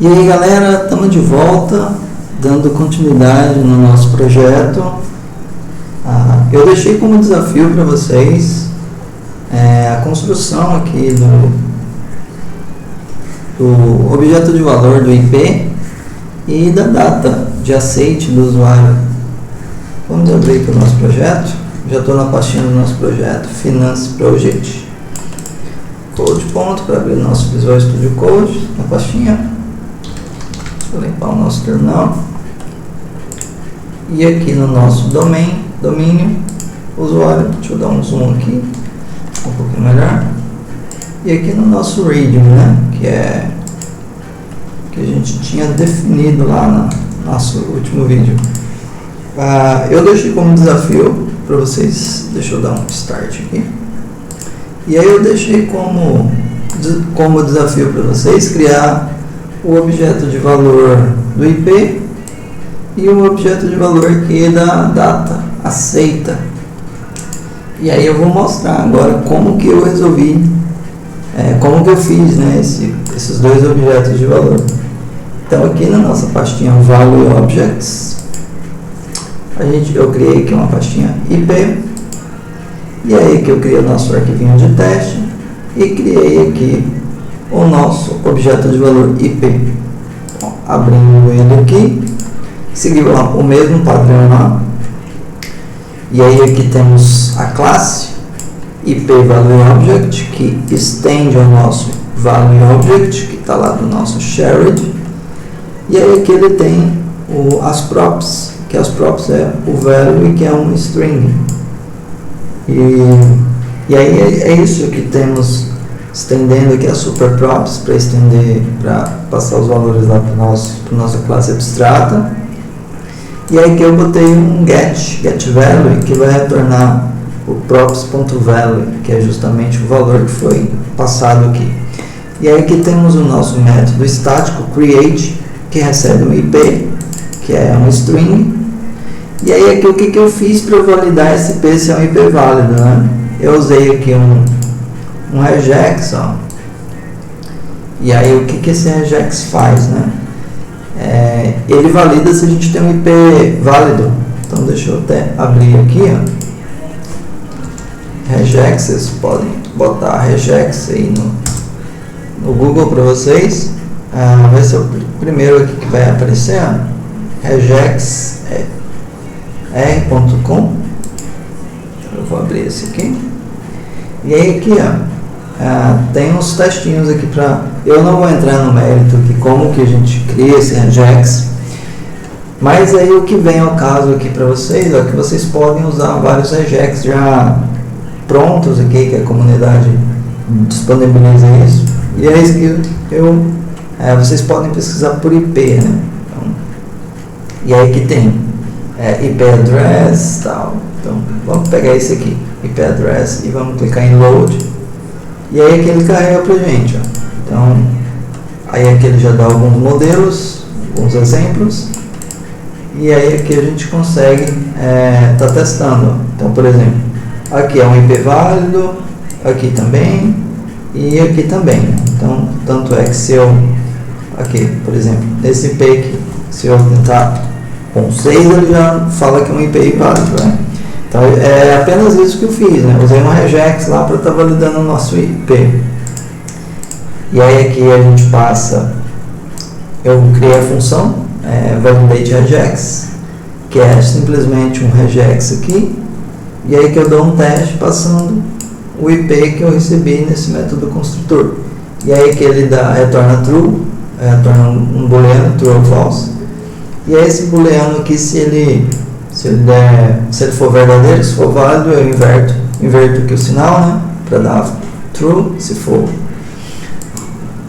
E aí galera, estamos de volta, dando continuidade no nosso projeto. Eu deixei como desafio para vocês a construção aqui do objeto de valor do IP e da data de aceite do usuário. Vamos abrir aqui o nosso projeto. Já estou na pastinha do nosso projeto, Finance Project. Code ponto para abrir o nosso Visual Studio Code na pastinha. Vou limpar o nosso terminal. E aqui no nosso domínio, usuário, deixa eu dar um zoom aqui, um pouquinho melhor. E aqui no nosso readme, né, que a gente tinha definido lá no nosso último vídeo. Eu deixei como desafio para vocês, deixa eu dar um start aqui. E aí eu deixei como desafio para vocês criar o objeto de valor do IP e o objeto de valor aqui da data aceita. E aí eu vou mostrar agora como que eu resolvi, como que eu fiz, né, esses dois objetos de valor. Então aqui na nossa pastinha Value Objects, eu criei aqui uma pastinha IP, e aí que eu criei o nosso arquivinho de teste e criei aqui o nosso objeto de valor IP. Então, abrindo ele aqui, seguiu o mesmo padrão lá. E aí aqui temos a classe IP Value Object, que estende ao nosso Value Object, que está lá do nosso Shared. E aí aqui ele tem as props, que as props é o value, que é um string. E aí é isso que temos, estendendo aqui as super props para estender, para passar os valores lá para nossa classe abstrata. E aí que eu botei um get value, que vai retornar o props.value, que é justamente o valor que foi passado aqui. E aí que temos o nosso método estático create, que recebe um IP, que é um string. E aí aqui o que eu fiz para validar esse IP se é um IP válido, né? Eu usei aqui um regex, ó. E aí o que esse regex faz, né? Ele valida se a gente tem um IP válido. Então deixa eu até abrir aqui, ó. Regex, vocês podem botar regex aí no Google para vocês. Vai ser o primeiro aqui que vai aparecer, ó. Regex r.com. Eu vou abrir esse aqui. E aí aqui, ó, tem uns testinhos aqui para... Eu não vou entrar no mérito aqui como que a gente cria esse regex, mas aí o que vem ao caso aqui para vocês é que vocês podem usar vários regex já prontos aqui, que a comunidade disponibiliza isso. E aí vocês podem pesquisar por IP, né? Então, e aí que tem IP address, tal. Então vamos pegar esse aqui, IP address, e vamos clicar em load. E aí aqui ele carrega pra gente, ó. Então aí aqui ele já dá alguns modelos, alguns exemplos. E aí aqui a gente consegue tá testando. Então, por exemplo, aqui é um IP válido, aqui também e aqui também. Então, tanto é que se eu aqui, por exemplo, nesse IP aqui, se eu tentar com 6, ele já fala que é um IP válido, né? Então é apenas isso que eu fiz, né? Usei um regex lá para estar validando o nosso IP. E aí aqui a gente passa, eu criei a função validate regex, que é simplesmente um regex aqui, e aí que eu dou um teste passando o IP que eu recebi nesse método construtor. E aí que ele retorna true, retorna um booleano, true ou false. E é esse booleano aqui, se ele for verdadeiro, se for válido, eu inverto aqui o sinal, né, para dar true, se for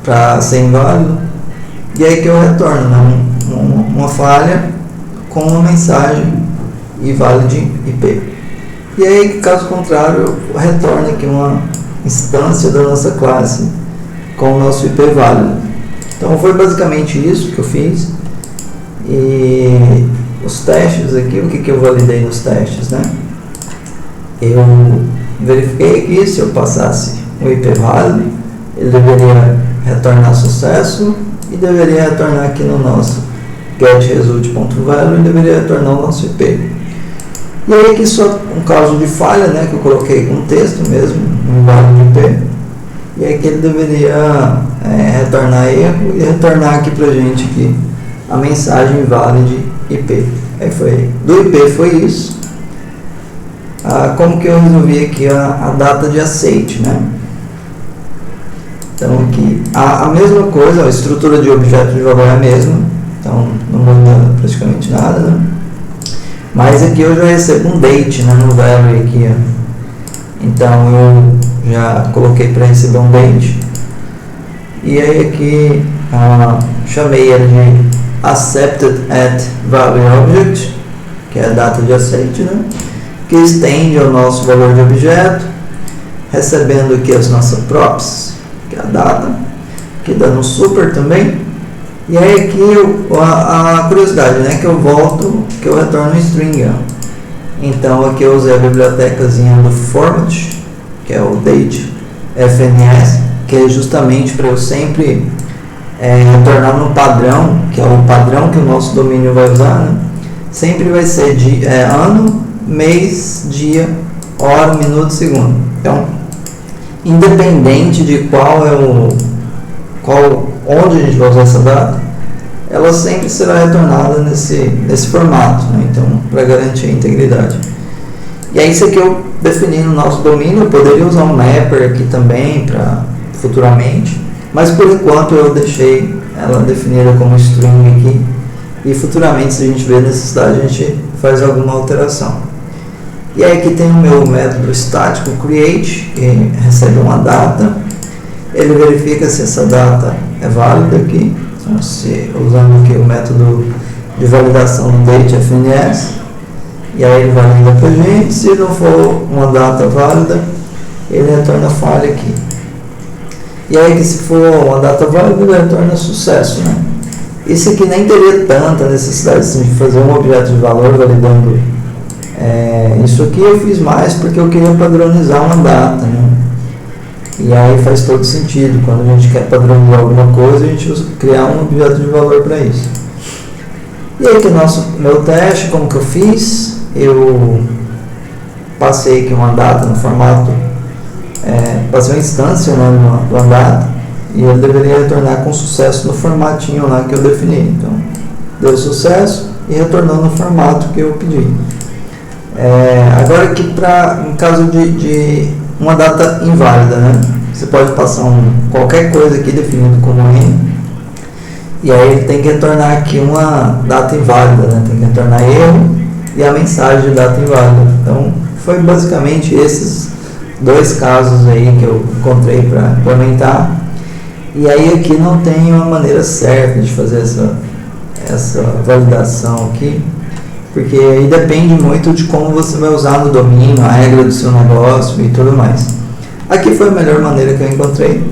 para ser inválido. E aí que eu retorno, né, uma falha com uma mensagem invalid IP. E aí, caso contrário, eu retorno aqui uma instância da nossa classe com o nosso IP válido. Então foi basicamente isso que eu fiz. E os testes aqui, o que eu validei nos testes, né? Eu verifiquei aqui, se eu passasse um IP válido, ele deveria retornar sucesso e deveria retornar aqui no nosso getResult.value e deveria retornar o nosso IP. E aí aqui só um caso de falha, né, que eu coloquei com texto mesmo, um value de IP. E aí que ele deveria retornar erro e retornar aqui pra gente aqui a mensagem valid IP. Aí do IP foi isso. Como que eu resolvi aqui a data de aceite, né? Então aqui a mesma coisa, a estrutura de objeto de valor é a mesma, então não muda praticamente nada, né? Mas aqui eu já recebo um date, né, no value aqui, ó. Então eu já coloquei para receber um date. E aí aqui chamei ele de accepted at value object, que é a data de aceite, né? Que estende ao nosso valor de objeto, recebendo aqui as nossas props, que é a data, que dá no super também. E aí aqui a curiosidade, né, que eu retorno um string. Então aqui eu usei a bibliotecazinha do format, que é o date fns, que é justamente para eu sempre retornar no padrão, que é o padrão que o nosso domínio vai usar, né? Sempre vai ser de ano, mês, dia, hora, minuto, segundo. Então, independente de onde a gente vai usar essa data, ela sempre será retornada nesse formato, né? Então, para garantir a integridade. E é isso aqui eu defini no nosso domínio. Eu poderia usar um mapper aqui também para futuramente, mas por enquanto eu deixei ela definida como string aqui, e futuramente, se a gente vê necessidade, a gente faz alguma alteração. E aí aqui tem o meu método estático create, que recebe uma data, ele verifica se essa data é válida aqui, então, usando aqui o método de validação do date.fns, e aí ele valida para a gente. Se não for uma data válida, ele retorna falha aqui. E aí que se for uma data válida, ele retorna sucesso, né? Isso aqui nem teria tanta necessidade assim, de fazer um objeto de valor validando isso aqui. Eu fiz mais porque eu queria padronizar uma data, né? E aí faz todo sentido. Quando a gente quer padronizar alguma coisa, a gente usa criar um objeto de valor para isso. E aí que meu teste, como que eu fiz? Eu passei aqui uma data no formato, passei uma instância, né, uma data, e ele deveria retornar com sucesso no formatinho lá que eu defini. Então, deu sucesso e retornou no formato que eu pedi. Agora aqui, em caso de uma data inválida, né, você pode passar qualquer coisa aqui definido como N, e aí ele tem que retornar aqui uma data inválida, né, tem que retornar erro e a mensagem de data inválida. Então, foi basicamente esses dois casos aí que eu encontrei para implementar. E aí aqui não tem uma maneira certa de fazer essa validação aqui, porque aí depende muito de como você vai usar no domínio, a regra do seu negócio e tudo mais. Aqui foi a melhor maneira que eu encontrei,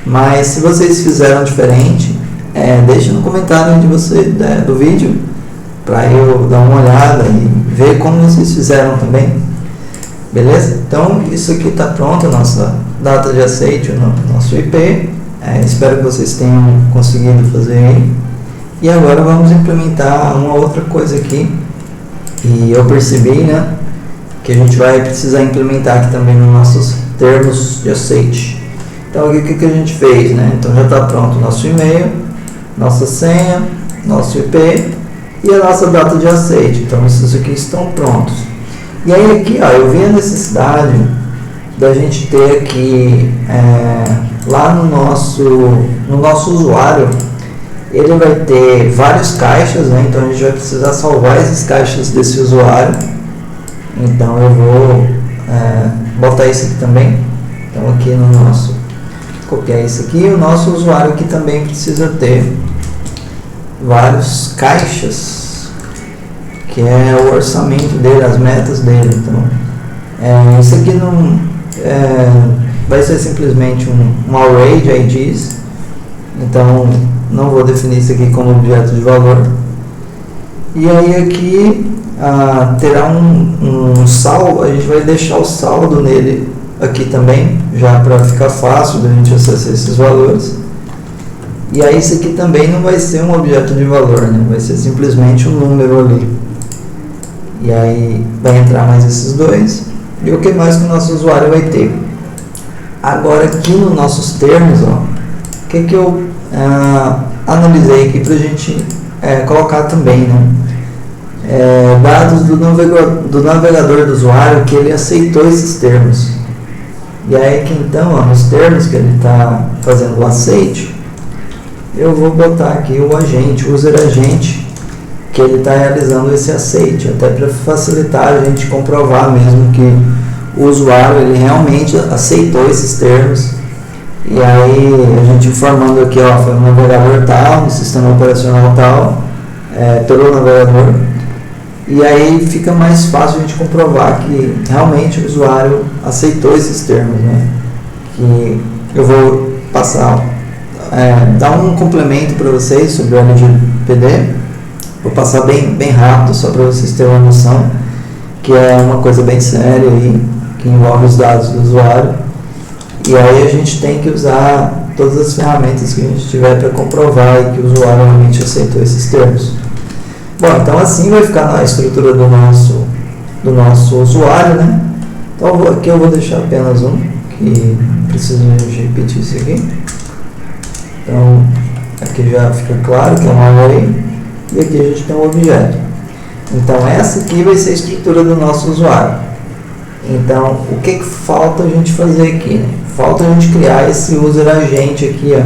mas se vocês fizeram diferente, deixe no comentário do vídeo, para eu dar uma olhada e ver como vocês fizeram também. Beleza? Então isso aqui está pronto, a nossa data de aceite, o nosso IP. Espero que vocês tenham conseguido fazer aí. E agora vamos implementar uma outra coisa aqui. E eu percebi, né, que a gente vai precisar implementar aqui também nos nossos termos de aceite. Então aqui o que a gente fez, né? Então já está pronto o nosso e-mail, nossa senha, nosso IP e a nossa data de aceite. Então esses aqui estão prontos. E aí aqui, ó, eu vi a necessidade da gente ter aqui lá no nosso usuário, ele vai ter vários caixas, né? Então a gente vai precisar salvar esses caixas desse usuário. Então eu vou botar isso aqui também. Então aqui no nosso, copiar isso aqui, o nosso usuário aqui também precisa ter vários caixas, que é o orçamento dele, as metas dele. Então isso aqui não vai ser simplesmente um array de IDs, então não vou definir isso aqui como objeto de valor. E aí aqui terá um saldo, a gente vai deixar o saldo nele aqui também, já para ficar fácil da gente acessar esses valores. E aí isso aqui também não vai ser um objeto de valor, né? Vai ser simplesmente um número ali. E aí vai entrar mais esses dois. E o que mais que o nosso usuário vai ter? Agora aqui nos nossos termos, ó, o que eu analisei aqui para a gente colocar também, né? Dados do navegador do usuário que ele aceitou esses termos. E aí que então, ó, nos termos que ele está fazendo o aceite, eu vou botar aqui o agente, o user agente, que ele está realizando esse aceite, até para facilitar a gente comprovar mesmo que o usuário ele realmente aceitou esses termos. E aí a gente informando aqui, ó, foi no navegador tal, no sistema operacional tal, pelo navegador. E aí fica mais fácil a gente comprovar que realmente o usuário aceitou esses termos, né? Que eu vou passar, dar um complemento para vocês sobre o LGPD. Vou passar bem rápido, só para vocês terem uma noção, que é uma coisa bem séria aí, que envolve os dados do usuário. E aí a gente tem que usar todas as ferramentas que a gente tiver para comprovar que o usuário realmente aceitou esses termos. Bom, então assim vai ficar na estrutura do nosso usuário, né? Então aqui eu vou deixar apenas um, que precisa de repetir isso aqui. Então aqui já fica claro que é um array, e aqui a gente tem um objeto. Então essa aqui vai ser a estrutura do nosso usuário. Então o que falta a gente fazer aqui, né? Falta a gente criar esse user agente aqui, ó.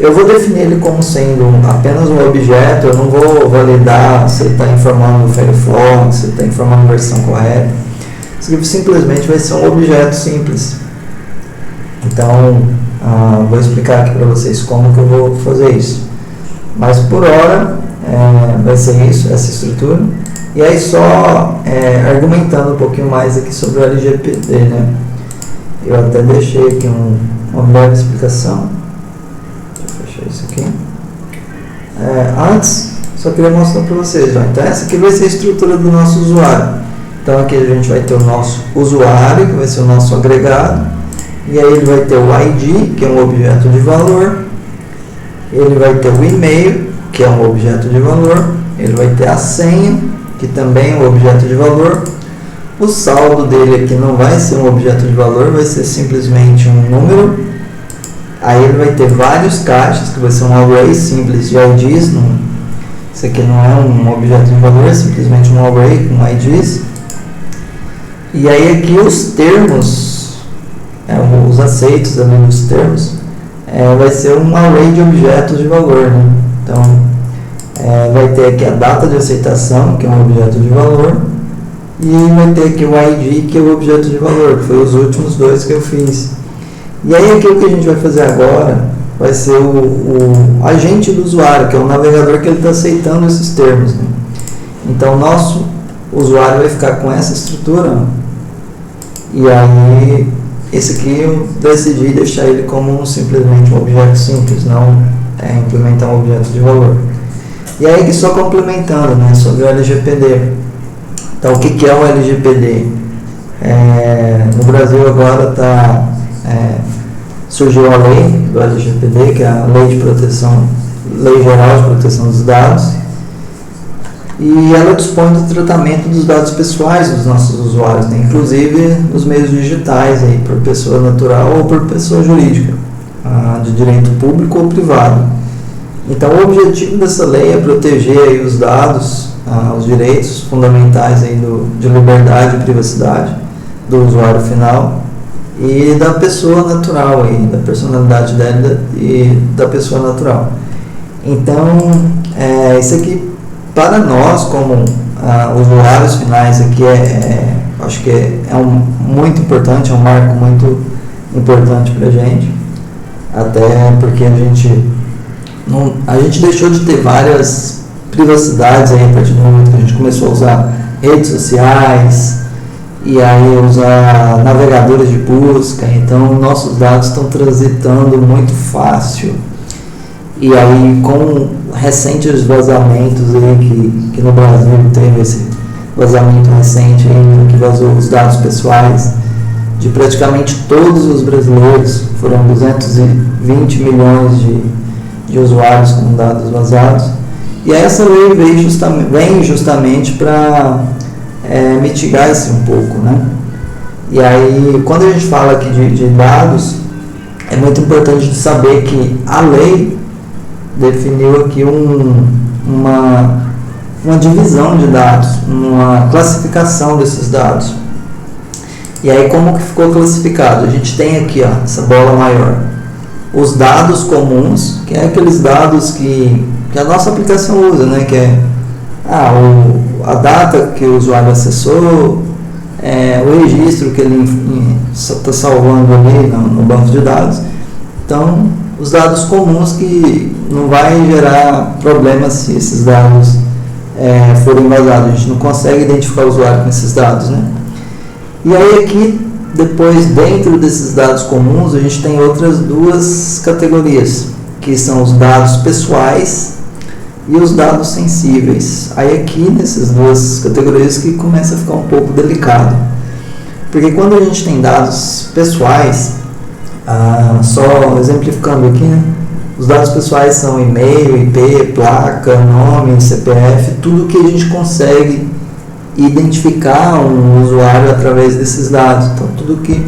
Eu vou definir ele como sendo apenas um objeto, eu não vou validar se ele está informando o Firefox, se ele está informando a versão correta. Isso aqui simplesmente vai ser um objeto simples. Então, vou explicar aqui para vocês como que eu vou fazer isso. Mas por hora, vai ser isso, essa estrutura. E aí só argumentando um pouquinho mais aqui sobre o LGPD, né? Eu até deixei aqui uma breve explicação. Isso aqui. Antes, só queria mostrar para vocês. Ó. Então, essa aqui vai ser a estrutura do nosso usuário. Então, aqui a gente vai ter o nosso usuário, que vai ser o nosso agregado. E aí, ele vai ter o ID, que é um objeto de valor. Ele vai ter o e-mail, que é um objeto de valor. Ele vai ter a senha, que também é um objeto de valor. O saldo dele aqui não vai ser um objeto de valor, vai ser simplesmente um número. Aí ele vai ter vários caixas, que vai ser um array simples de IDs. Isso aqui não é um objeto de valor, é simplesmente um array com IDs. E aí aqui os termos, os aceitos também dos termos, vai ser um array de objetos de valor, né? Então, vai ter aqui a data de aceitação, que é um objeto de valor, e vai ter aqui o ID, que é o objeto de valor, que foi os últimos dois que eu fiz. E aí aqui o que a gente vai fazer agora vai ser o agente do usuário, que é o navegador que ele está aceitando esses termos, né? Então o nosso usuário vai ficar com essa estrutura, ó. E aí esse aqui eu decidi deixar ele como simplesmente um objeto simples, não implementar um objeto de valor. E aí que só complementando, né, sobre o LGPD. Então o que é o LGPD? No Brasil agora surgiu a lei do LGPD, que é a Lei Geral de Proteção dos Dados, e ela dispõe do tratamento dos dados pessoais dos nossos usuários, né? Inclusive nos meios digitais, aí, por pessoa natural ou por pessoa jurídica, de direito público ou privado. Então o objetivo dessa lei é proteger aí os dados, os direitos fundamentais aí de liberdade e privacidade do usuário final e da pessoa natural, aí, da personalidade dela e da pessoa natural. Então, isso aqui, para nós, como usuários finais, aqui acho que muito importante, é um marco muito importante para a gente, até porque a gente deixou de ter várias privacidades aí, a partir do momento que a gente começou a usar redes sociais, e aí usar navegadores de busca. Então nossos dados estão transitando muito fácil, e aí com recentes vazamentos aí, que no Brasil teve esse vazamento recente aí, que vazou os dados pessoais de praticamente todos os brasileiros, foram 220 milhões de usuários com dados vazados, e essa lei vem justamente para mitigar isso um pouco, né? E aí, quando a gente fala aqui de dados, é muito importante de saber que a lei definiu aqui uma divisão de dados, uma classificação desses dados. E aí, como que ficou classificado? A gente tem aqui, ó, essa bola maior, os dados comuns, que é aqueles dados que a nossa aplicação usa, né? Que é a data que o usuário acessou, o registro que ele está salvando ali no banco de dados. Então, os dados comuns que não vai gerar problemas se esses dados forem vazados. A gente não consegue identificar o usuário com esses dados, né? E aí aqui, depois, dentro desses dados comuns, a gente tem outras duas categorias, que são os dados pessoais e os dados sensíveis. Aí aqui, nessas duas categorias, que começa a ficar um pouco delicado. Porque quando a gente tem dados pessoais, só exemplificando aqui, né? Os dados pessoais são e-mail, IP, placa, nome, CPF, tudo que a gente consegue identificar um usuário através desses dados. Então, tudo que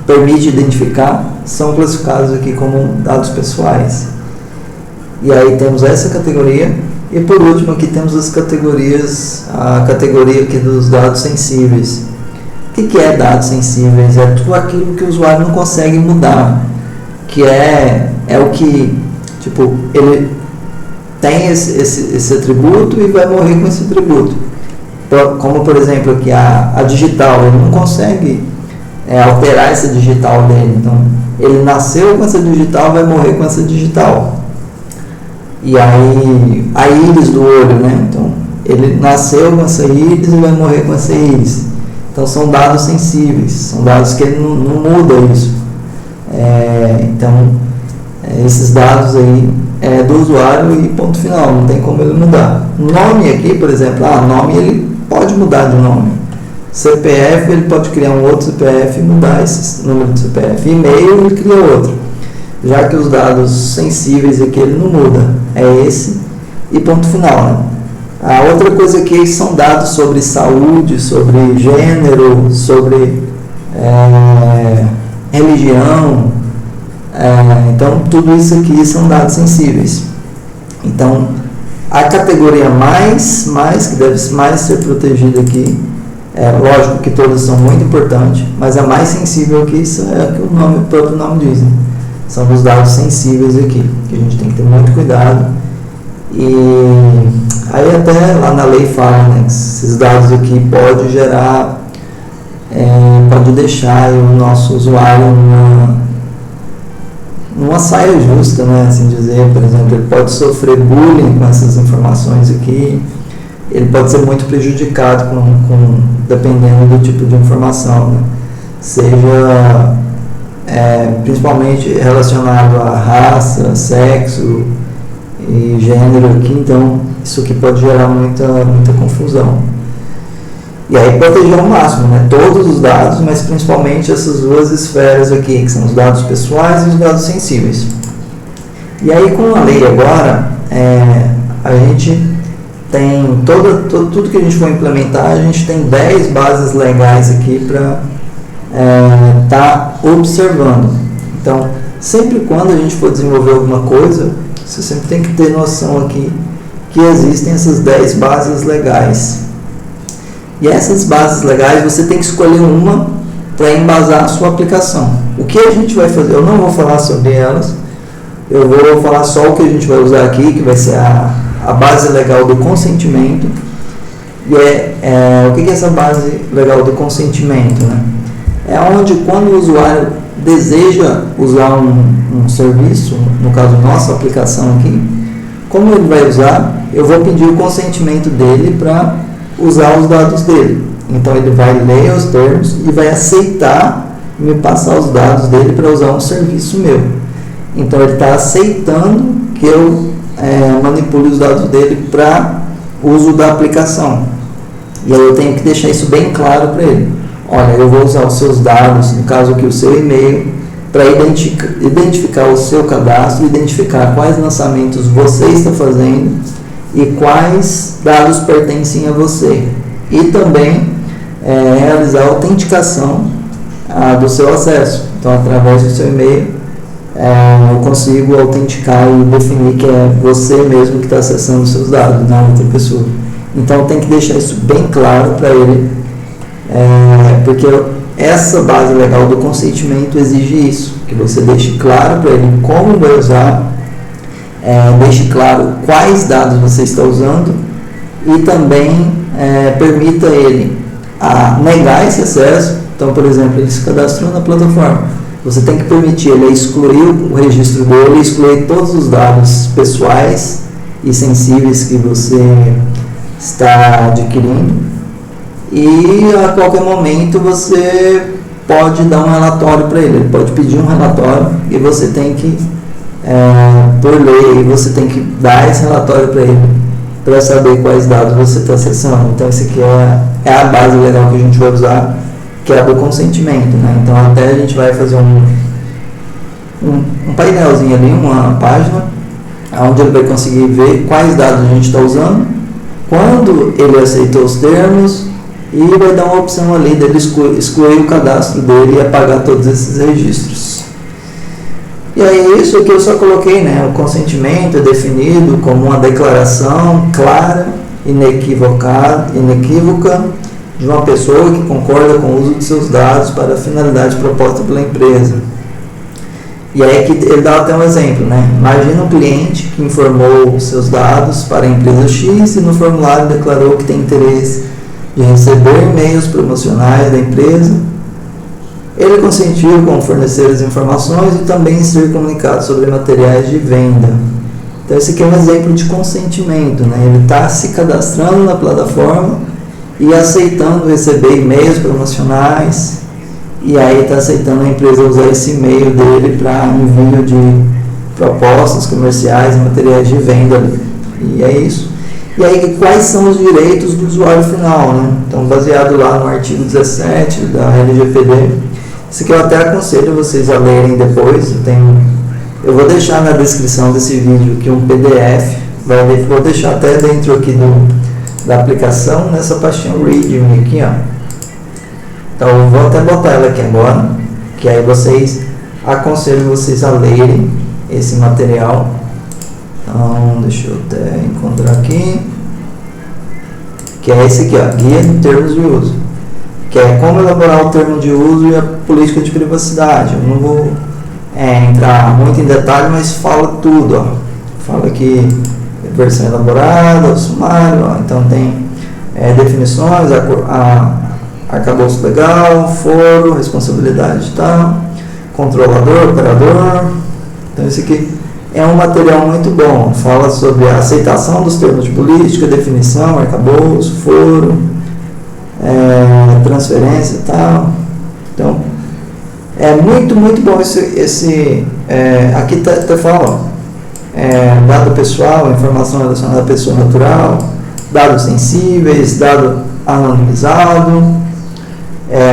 permite identificar são classificados aqui como dados pessoais. E aí temos essa categoria. E por último aqui temos as categorias, a categoria aqui dos dados sensíveis. O que é dados sensíveis? É tudo aquilo que o usuário não consegue mudar, que é o que, tipo, ele tem esse atributo e vai morrer com esse atributo. Como, por exemplo, aqui a digital, ele não consegue alterar essa digital dele. Então, ele nasceu com essa digital, vai morrer com essa digital. E aí, a íris do olho, né? Então, ele nasceu com essa íris e vai morrer com essa íris. Então, são dados sensíveis, são dados que ele não muda isso. Então, esses dados aí do usuário e ponto final, não tem como ele mudar. Nome aqui, por exemplo, nome ele pode mudar de nome. CPF, ele pode criar um outro CPF e mudar esse número de CPF. E-mail, ele cria outro. Já que os dados sensíveis aqui ele não muda. É esse e ponto final, né? A outra coisa aqui são dados sobre saúde, sobre gênero, sobre religião. Então, tudo isso aqui são dados sensíveis. Então, a categoria mais que deve mais ser protegida aqui, lógico que todas são muito importantes, mas a mais sensível aqui é a que o próprio nome diz, né? São os dados sensíveis aqui, que a gente tem que ter muito cuidado. E aí até lá na lei fala, né, que esses dados aqui pode gerar, pode deixar o nosso usuário numa saia justa, né, assim dizer. Por exemplo, ele pode sofrer bullying com essas informações aqui, ele pode ser muito prejudicado dependendo do tipo de informação, né? Seja principalmente relacionado a raça, sexo e gênero aqui. Então isso aqui pode gerar muita confusão. E aí proteger ao máximo, né, todos os dados, mas principalmente essas duas esferas aqui, que são os dados pessoais e os dados sensíveis. E aí com a lei agora, a gente tem tudo que a gente for implementar, a gente tem 10 bases legais aqui para estar observando. Então, sempre quando a gente for desenvolver alguma coisa, você sempre tem que ter noção aqui que existem essas 10 bases legais. E essas bases legais você tem que escolher uma para embasar a sua aplicação. O que a gente vai fazer? Eu não vou falar sobre elas, eu vou falar só o que a gente vai usar aqui, que vai ser a base legal do consentimento. E o que é essa base legal do consentimento, né? É onde, quando o usuário deseja usar um serviço, no caso nossa aplicação aqui, como ele vai usar, eu vou pedir o consentimento dele para usar os dados dele. Então ele vai ler os termos e vai aceitar me passar os dados dele para usar um serviço meu. Então ele está aceitando que eu manipule os dados dele para uso da aplicação. E aí eu tenho que deixar isso bem claro para ele. olha, eu vou usar os seus dados, no caso aqui o seu e-mail, para identificar o seu cadastro, identificar quais lançamentos você está fazendo e quais dados pertencem a você. E também realizar a autenticação do seu acesso. Então, através do seu e-mail, eu consigo autenticar e definir que é você mesmo que está acessando os seus dados, não outra pessoa. Então, tem que deixar isso bem claro para ele, porque essa base legal do consentimento exige isso, que você deixe claro para ele como vai usar, deixe claro quais dados você está usando e também permita ele negar esse acesso. Então, por exemplo, ele se cadastrou na plataforma, você tem que permitir ele excluir o registro dele, excluir todos os dados pessoais e sensíveis que você está adquirindo. E a qualquer momento você pode dar um relatório para ele pode pedir um relatório e você tem que, por lei, você tem que dar esse relatório para ele para saber quais dados você está acessando. Então, esse aqui é a base legal que a gente vai usar, que é a do consentimento, né? Então, até a gente vai fazer um painelzinho ali, uma página, onde ele vai conseguir ver quais dados a gente está usando, quando ele aceitou os termos, e vai dar uma opção ali dele excluir o cadastro dele e apagar todos esses registros. E aí isso aqui eu só coloquei, né? O consentimento é definido como uma declaração clara, inequívoca de uma pessoa que concorda com o uso de seus dados para a finalidade proposta pela empresa. E aí que ele dá até um exemplo, né? Imagina um cliente que informou seus dados para a empresa X e no formulário declarou que tem interesse de receber e-mails promocionais da empresa. Ele consentiu com fornecer as informações e também ser comunicado sobre materiais de venda. Então, esse aqui é um exemplo de consentimento, né? Ele está se cadastrando na plataforma e aceitando receber e-mails promocionais, e aí está aceitando a empresa usar esse e-mail dele para envio de propostas comerciais e materiais de venda. E é isso. E aí, quais são os direitos do usuário final, né? Então, baseado lá no artigo 17 da LGPD, isso aqui eu até aconselho vocês a lerem depois. Eu vou deixar na descrição desse vídeo aqui um PDF, vou deixar até dentro aqui da aplicação, nessa pastinha README aqui, ó. Então, eu vou até botar ela aqui agora, que aí aconselho vocês a lerem esse material. Então, deixa eu até encontrar aqui, que é esse aqui, ó, Guia de Termos de Uso, que é como elaborar o termo de uso e a política de privacidade. Eu não vou entrar muito em detalhe, mas fala tudo, ó. Fala aqui versão elaborada, o sumário, ó. Então tem definições, arcabouço legal, foro, responsabilidade e tal, controlador, operador. Então esse aqui é um material muito bom, fala sobre a aceitação dos termos de política, definição, arcabouço, foro, transferência e tal. Então, é muito bom aqui tá falando, dado pessoal, informação relacionada à pessoa natural, dados sensíveis, dado anonimizado.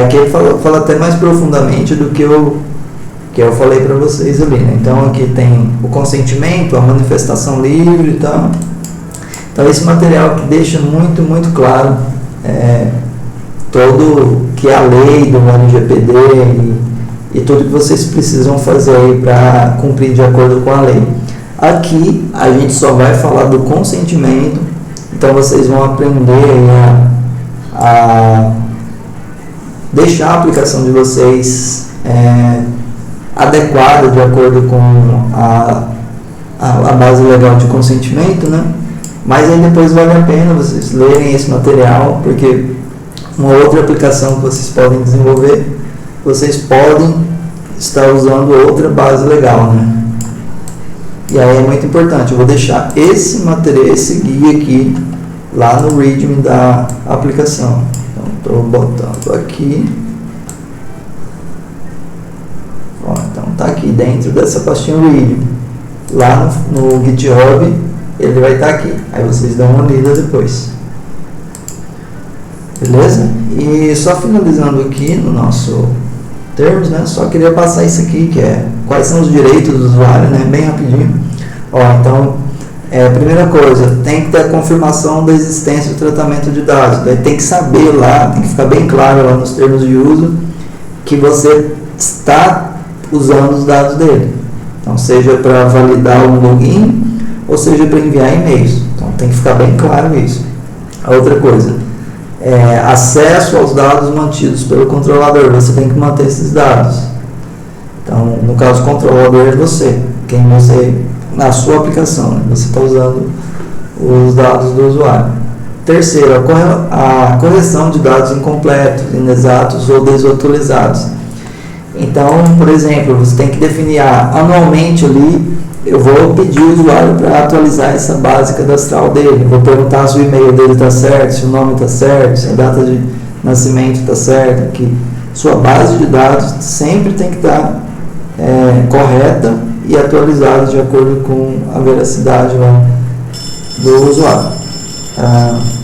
Aqui ele fala até mais profundamente do que eu falei para vocês ali, né? Então aqui tem o consentimento, a manifestação livre e tal. Então esse material que deixa muito claro todo que é a lei do LGPD e tudo que vocês precisam fazer aí para cumprir de acordo com a lei. Aqui a gente só vai falar do consentimento, então vocês vão aprender a deixar a aplicação de vocês adequada de acordo com a base legal de consentimento, né? Mas aí depois vale a pena vocês lerem esse material, porque uma outra aplicação que vocês podem desenvolver, vocês podem estar usando outra base legal, né? E aí é muito importante, eu vou deixar esse material, esse guia aqui, lá no README da aplicação. Então, estou botando aqui. Então está aqui dentro dessa pastinha README. Lá no GitHub ele vai estar aqui. Aí vocês dão uma lida depois. beleza? E só finalizando aqui no nosso termos, né? Só queria passar isso aqui, que é quais são os direitos do usuário, né? Bem rapidinho. Ó, então, primeira coisa, tem que ter a confirmação da existência do tratamento de dados. Daí tem que saber lá, tem que ficar bem claro lá nos termos de uso que você está usando os dados dele. Então, seja para validar um login ou seja para enviar e-mails. Então, tem que ficar bem claro isso. A outra coisa, acesso aos dados mantidos pelo controlador. Você tem que manter esses dados. Então, no caso, o controlador é você, na sua aplicação, né? Você está usando os dados do usuário. Terceiro, a correção de dados incompletos, inexatos ou desatualizados. Então, por exemplo, você tem que definir anualmente ali, eu vou pedir o usuário para atualizar essa base cadastral dele. Eu vou perguntar se o e-mail dele está certo, se o nome está certo, se a data de nascimento está certa, que sua base de dados sempre tem que estar correta e atualizada de acordo com a veracidade lá do usuário.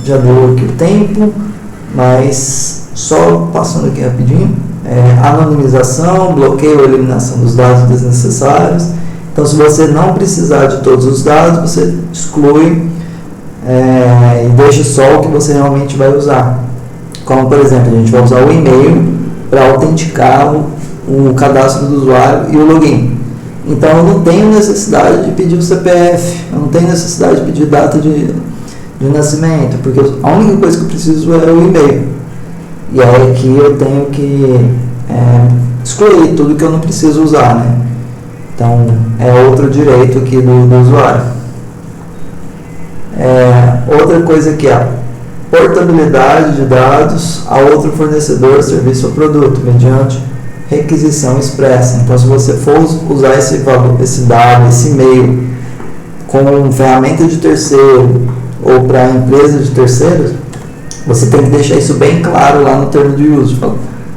Já deu aqui o tempo, mas só passando aqui rapidinho. Anonimização, bloqueio ou eliminação dos dados desnecessários. Então, se você não precisar de todos os dados, você exclui e deixa só o que você realmente vai usar. Como, por exemplo, a gente vai usar o e-mail para autenticar o cadastro do usuário e o login. Então, eu não tenho necessidade de pedir o CPF, eu não tenho necessidade de pedir data de nascimento, porque a única coisa que eu preciso é o e-mail. E aí aqui eu tenho que excluir tudo que eu não preciso usar, né? Então, é outro direito aqui do usuário. Outra coisa aqui, a portabilidade de dados a outro fornecedor, serviço ou produto, mediante requisição expressa. Então, se você for usar esse dado, esse e-mail, com ferramenta de terceiro ou para empresa de terceiros, você tem que deixar isso bem claro lá no termo de uso,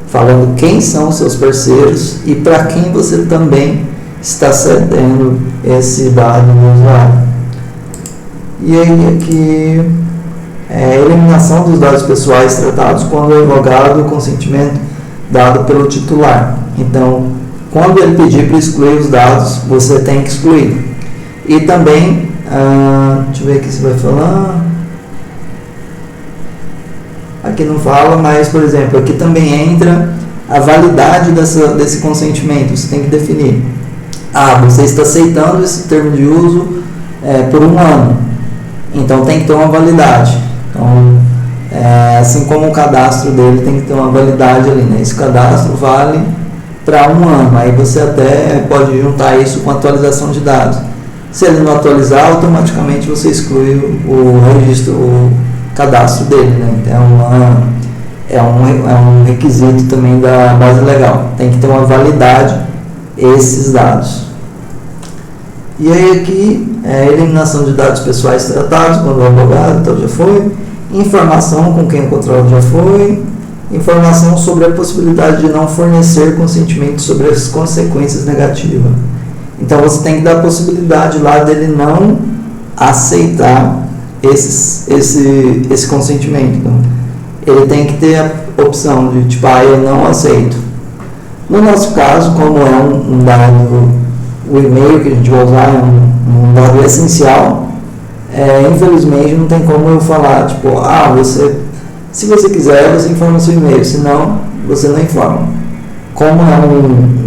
falando quem são os seus parceiros e para quem você também está cedendo esse dado no usuário. E aí aqui eliminação dos dados pessoais tratados quando é revogado o consentimento dado pelo titular. Então, quando ele pedir para excluir os dados, você tem que excluir. E também, deixa eu ver aqui se vai falar. Aqui não fala, mas, por exemplo, aqui também entra a validade desse consentimento. Você tem que definir. Você está aceitando esse termo de uso por 1 ano. Então, tem que ter uma validade. Então, assim como o cadastro dele tem que ter uma validade ali, né? Esse cadastro vale para 1 ano. Aí você até pode juntar isso com atualização de dados. Se ele não atualizar, automaticamente você exclui o registro, o cadastro dele, né? Então, é um requisito também da base legal. Tem que ter uma validade esses dados. E aí aqui, eliminação de dados pessoais tratados quando o advogado, então já foi. Informação com quem o controle já foi. Informação sobre a possibilidade de não fornecer consentimento sobre as consequências negativas. Então, você tem que dar a possibilidade lá dele não aceitar esse consentimento. Então, ele tem que ter a opção de, tipo, eu não aceito. No nosso caso, como é um dado, o e-mail que a gente vai usar é um dado essencial, infelizmente não tem como eu falar, tipo, se você quiser, você informa seu e-mail, senão, você não informa. Como é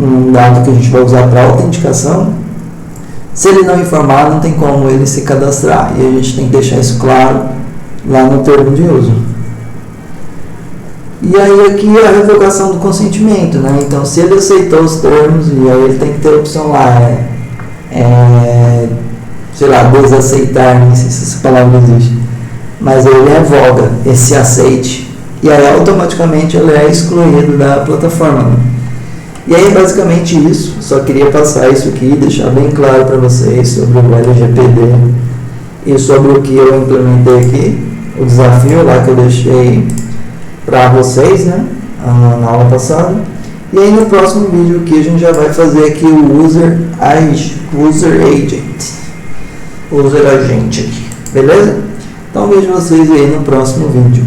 um dado que a gente vai usar para autenticação, se ele não informar, não tem como ele se cadastrar. E a gente tem que deixar isso claro lá no termo de uso. E aí aqui a revogação do consentimento, né? Então, se ele aceitou os termos, e aí ele tem que ter a opção lá, desaceitar, nem sei se essa palavra existe, mas ele revoga esse aceite, e aí automaticamente ele é excluído da plataforma, né? E aí basicamente isso, só queria passar isso aqui, deixar bem claro para vocês sobre o LGPD e sobre o que eu implementei aqui, o desafio lá que eu deixei para vocês, né, na aula passada. E aí no próximo vídeo aqui a gente já vai fazer aqui o User Agent aqui, beleza? Então vejo vocês aí no próximo vídeo.